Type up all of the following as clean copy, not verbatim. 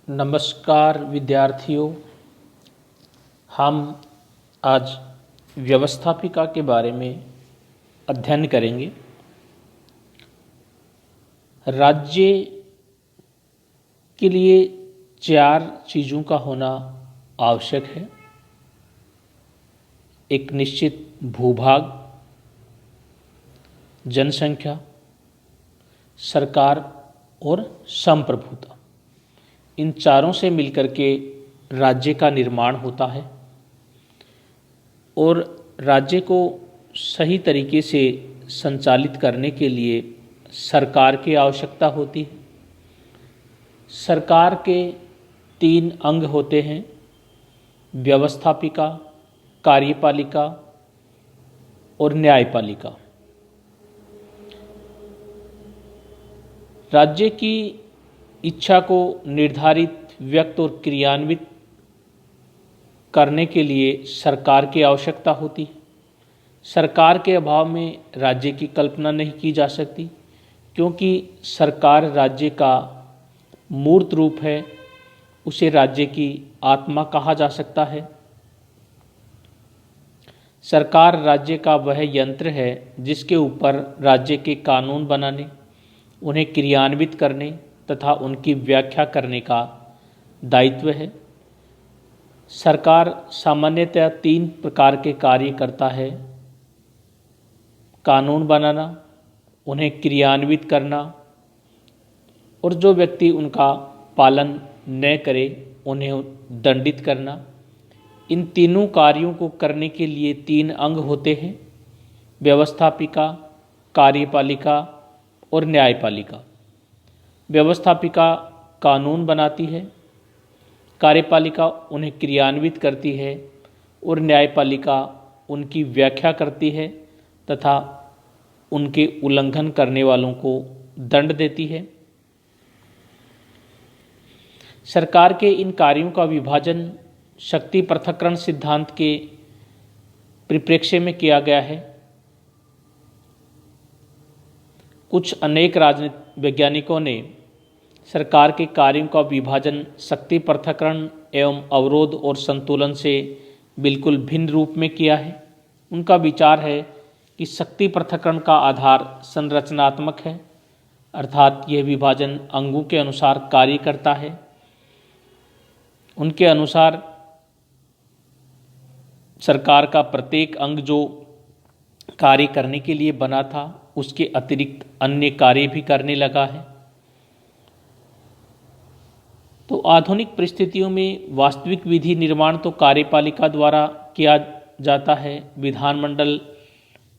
नमस्कार विद्यार्थियों। हम आज व्यवस्थापिका के बारे में अध्ययन करेंगे। राज्य के लिए 4 चीज़ों का होना आवश्यक है। एक निश्चित भूभाग, जनसंख्या, सरकार और संप्रभुता। इन चारों से मिलकर के राज्य का निर्माण होता है और राज्य को सही तरीके से संचालित करने के लिए सरकार की आवश्यकता होती है। सरकार के 3 अंग होते हैं: व्यवस्थापिका, कार्यपालिका और न्यायपालिका। राज्य की इच्छा को निर्धारित, व्यक्त और क्रियान्वित करने के लिए सरकार की आवश्यकता होती है। सरकार के अभाव में राज्य की कल्पना नहीं की जा सकती, क्योंकि सरकार राज्य का मूर्त रूप है। उसे राज्य की आत्मा कहा जा सकता है। सरकार राज्य का वह यंत्र है जिसके ऊपर राज्य के कानून बनाने, उन्हें क्रियान्वित करने तथा उनकी व्याख्या करने का दायित्व है। सरकार सामान्यतः 3 प्रकार के कार्य करता है: कानून बनाना, उन्हें क्रियान्वित करना और जो व्यक्ति उनका पालन न करे उन्हें दंडित करना। इन तीनों कार्यों को करने के लिए 3 अंग होते हैं: व्यवस्थापिका, कार्यपालिका और न्यायपालिका। व्यवस्थापिका कानून बनाती है, कार्यपालिका उन्हें क्रियान्वित करती है और न्यायपालिका उनकी व्याख्या करती है तथा उनके उल्लंघन करने वालों को दंड देती है। सरकार के इन कार्यों का विभाजन शक्ति पृथक्करण सिद्धांत के परिप्रेक्ष्य में किया गया है। कुछ अनेक राजनीतिक वैज्ञानिकों ने सरकार के कार्यों का विभाजन शक्ति पृथक्करण एवं अवरोध और संतुलन से बिल्कुल भिन्न रूप में किया है। उनका विचार है कि शक्ति पृथक्करण का आधार संरचनात्मक है, अर्थात यह विभाजन अंगों के अनुसार कार्य करता है। उनके अनुसार सरकार का प्रत्येक अंग जो कार्य करने के लिए बना था, उसके अतिरिक्त अन्य कार्य भी करने लगा है। तो आधुनिक परिस्थितियों में वास्तविक विधि निर्माण तो कार्यपालिका द्वारा किया जाता है। विधानमंडल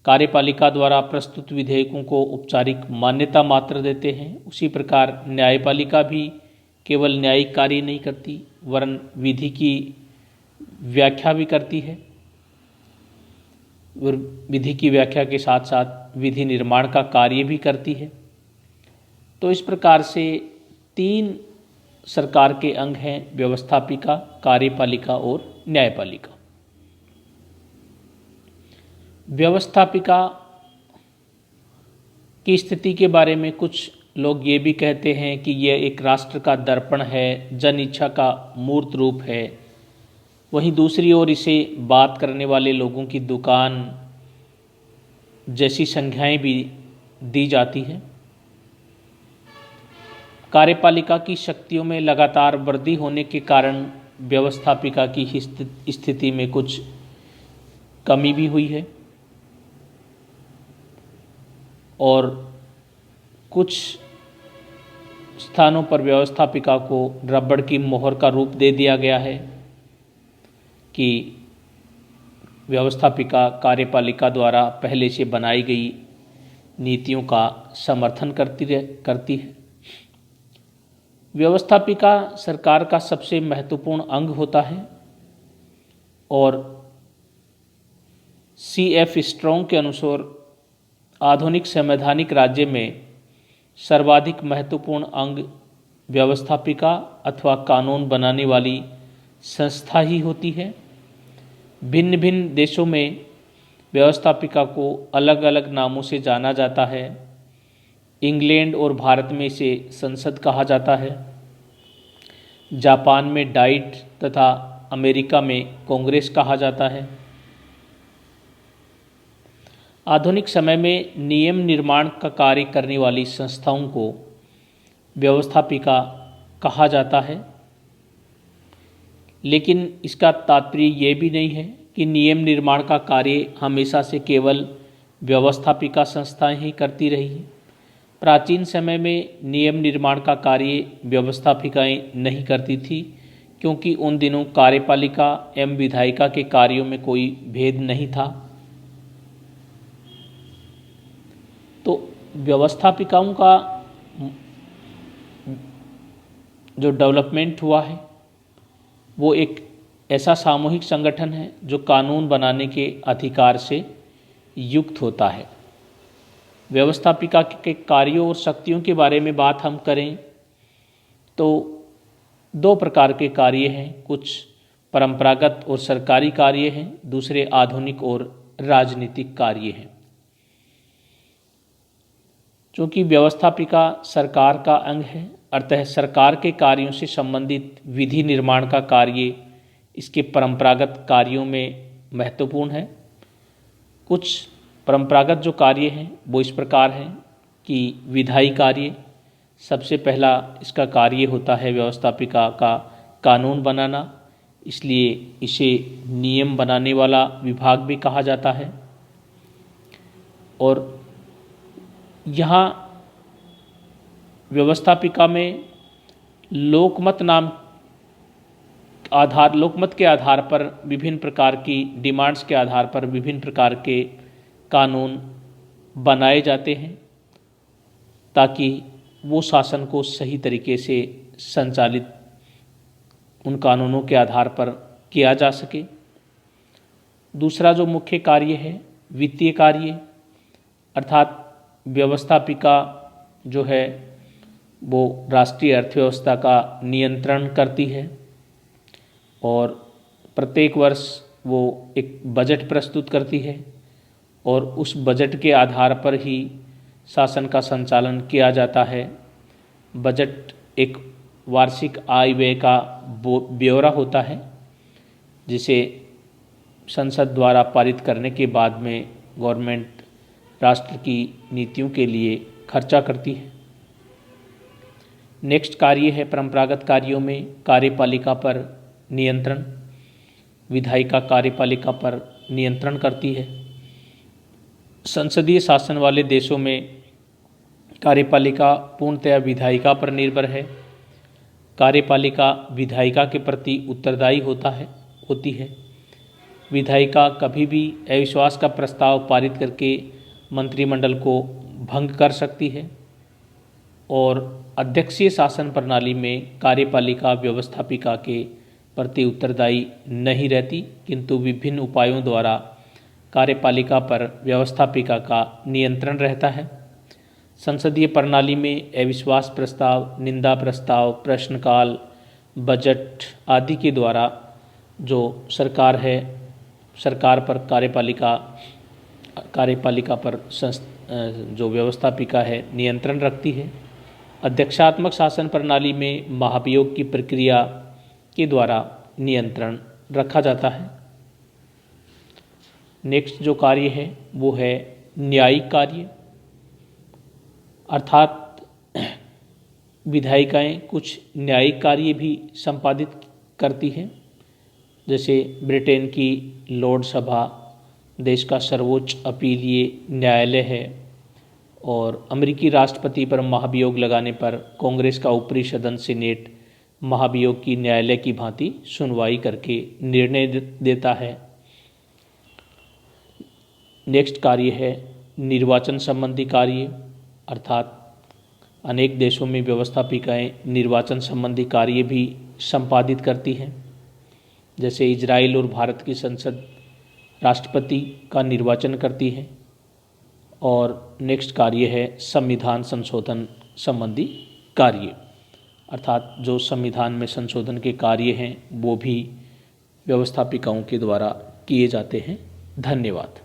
कार्यपालिका द्वारा प्रस्तुत विधेयकों को औपचारिक मान्यता मात्र देते हैं। उसी प्रकार न्यायपालिका भी केवल न्यायिक कार्य नहीं करती, वरन विधि की व्याख्या भी करती है और विधि की व्याख्या के साथ साथ विधि निर्माण का कार्य भी करती है। तो इस प्रकार से 3 सरकार के अंग हैं: व्यवस्थापिका, कार्यपालिका और न्यायपालिका। व्यवस्थापिका की स्थिति के बारे में कुछ लोग ये भी कहते हैं कि यह एक राष्ट्र का दर्पण है, जन इच्छा का मूर्त रूप है। वहीं दूसरी ओर इसे बात करने वाले लोगों की दुकान जैसी संज्ञाएं भी दी जाती हैं। कार्यपालिका की शक्तियों में लगातार वृद्धि होने के कारण व्यवस्थापिका की स्थिति में कुछ कमी भी हुई है और कुछ स्थानों पर व्यवस्थापिका को रबड़ की मोहर का रूप दे दिया गया है कि व्यवस्थापिका कार्यपालिका द्वारा पहले से बनाई गई नीतियों का समर्थन करती है। व्यवस्थापिका सरकार का सबसे महत्वपूर्ण अंग होता है और C.F. स्ट्रॉन्ग के अनुसार आधुनिक संवैधानिक राज्य में सर्वाधिक महत्वपूर्ण अंग व्यवस्थापिका अथवा कानून बनाने वाली संस्था ही होती है। भिन्न भिन्न देशों में व्यवस्थापिका को अलग अलग नामों से जाना जाता है। इंग्लैंड और भारत में इसे संसद कहा जाता है। जापान में डाइट तथा अमेरिका में कांग्रेस कहा जाता है। आधुनिक समय में नियम निर्माण का कार्य करने वाली संस्थाओं को व्यवस्थापिका कहा जाता है, लेकिन इसका तात्पर्य ये भी नहीं है कि नियम निर्माण का कार्य हमेशा से केवल व्यवस्थापिका संस्थाएं ही करती रही हैं। प्राचीन समय में नियम निर्माण का कार्य व्यवस्थापिकाएं नहीं करती थी, क्योंकि उन दिनों कार्यपालिका एवं विधायिका के कार्यों में कोई भेद नहीं था। तो व्यवस्थापिकाओं का जो डेवलपमेंट हुआ है वो एक ऐसा सामूहिक संगठन है जो कानून बनाने के अधिकार से युक्त होता है। व्यवस्थापिका के कार्यों और शक्तियों के बारे में बात हम करें तो दो प्रकार के कार्य हैं, कुछ परंपरागत और सरकारी कार्य हैं, दूसरे आधुनिक और राजनीतिक कार्य हैं। चूँकि व्यवस्थापिका सरकार का अंग है, अतः सरकार के कार्यों से संबंधित विधि निर्माण का कार्य इसके परंपरागत कार्यों में महत्वपूर्ण है। कुछ परंपरागत जो कार्य हैं वो इस प्रकार हैं कि विधायी कार्य, सबसे पहला इसका कार्य होता है व्यवस्थापिका का कानून बनाना, इसलिए इसे नियम बनाने वाला विभाग भी कहा जाता है। और यहाँ व्यवस्थापिका में लोकमत के आधार पर विभिन्न प्रकार की डिमांड्स के आधार पर विभिन्न प्रकार के कानून बनाए जाते हैं, ताकि वो शासन को सही तरीके से संचालित उन कानूनों के आधार पर किया जा सके। दूसरा जो मुख्य कार्य है वित्तीय कार्य, अर्थात व्यवस्थापिका जो है वो राष्ट्रीय अर्थव्यवस्था का नियंत्रण करती है और प्रत्येक वर्ष वो एक बजट प्रस्तुत करती है और उस बजट के आधार पर ही शासन का संचालन किया जाता है। बजट एक वार्षिक आय व्यय का ब्यौरा होता है, जिसे संसद द्वारा पारित करने के बाद में गवर्नमेंट राष्ट्र की नीतियों के लिए खर्चा करती है। नेक्स्ट कार्य है परंपरागत कार्यों में कार्यपालिका पर नियंत्रण। विधायिका कार्यपालिका पर नियंत्रण करती है। संसदीय शासन वाले देशों में कार्यपालिका पूर्णतया विधायिका पर निर्भर है। कार्यपालिका विधायिका के प्रति उत्तरदायी होती है। विधायिका कभी भी अविश्वास का प्रस्ताव पारित करके मंत्रिमंडल को भंग कर सकती है और अध्यक्षीय शासन प्रणाली में कार्यपालिका व्यवस्थापिका के प्रति उत्तरदायी नहीं रहती, किंतु विभिन्न उपायों द्वारा कार्यपालिका पर व्यवस्थापिका का नियंत्रण रहता है। संसदीय प्रणाली में अविश्वास प्रस्ताव, निंदा प्रस्ताव, प्रश्नकाल, बजट आदि के द्वारा जो सरकार है, सरकार पर कार्यपालिका पर जो व्यवस्थापिका है नियंत्रण रखती है। अध्यक्षात्मक शासन प्रणाली में महाभियोग की प्रक्रिया के द्वारा नियंत्रण रखा जाता है। नेक्स्ट जो कार्य है वो है न्यायिक कार्य, अर्थात विधायिकाएं कुछ न्यायिक कार्य भी संपादित करती हैं। जैसे ब्रिटेन की लॉर्ड सभा देश का सर्वोच्च अपीलीय न्यायालय है और अमेरिकी राष्ट्रपति पर महाभियोग लगाने पर कांग्रेस का ऊपरी सदन सीनेट महाभियोग की न्यायालय की भांति सुनवाई करके निर्णय देता है। नेक्स्ट कार्य है निर्वाचन संबंधी कार्य, अर्थात अनेक देशों में व्यवस्थापिकाएं निर्वाचन संबंधी कार्य भी संपादित करती हैं। जैसे इजराइल और भारत की संसद राष्ट्रपति का निर्वाचन करती है। और नेक्स्ट कार्य है संविधान संशोधन संबंधी कार्य, अर्थात जो संविधान में संशोधन के कार्य हैं वो भी व्यवस्थापिकाओं के द्वारा किए जाते हैं। धन्यवाद।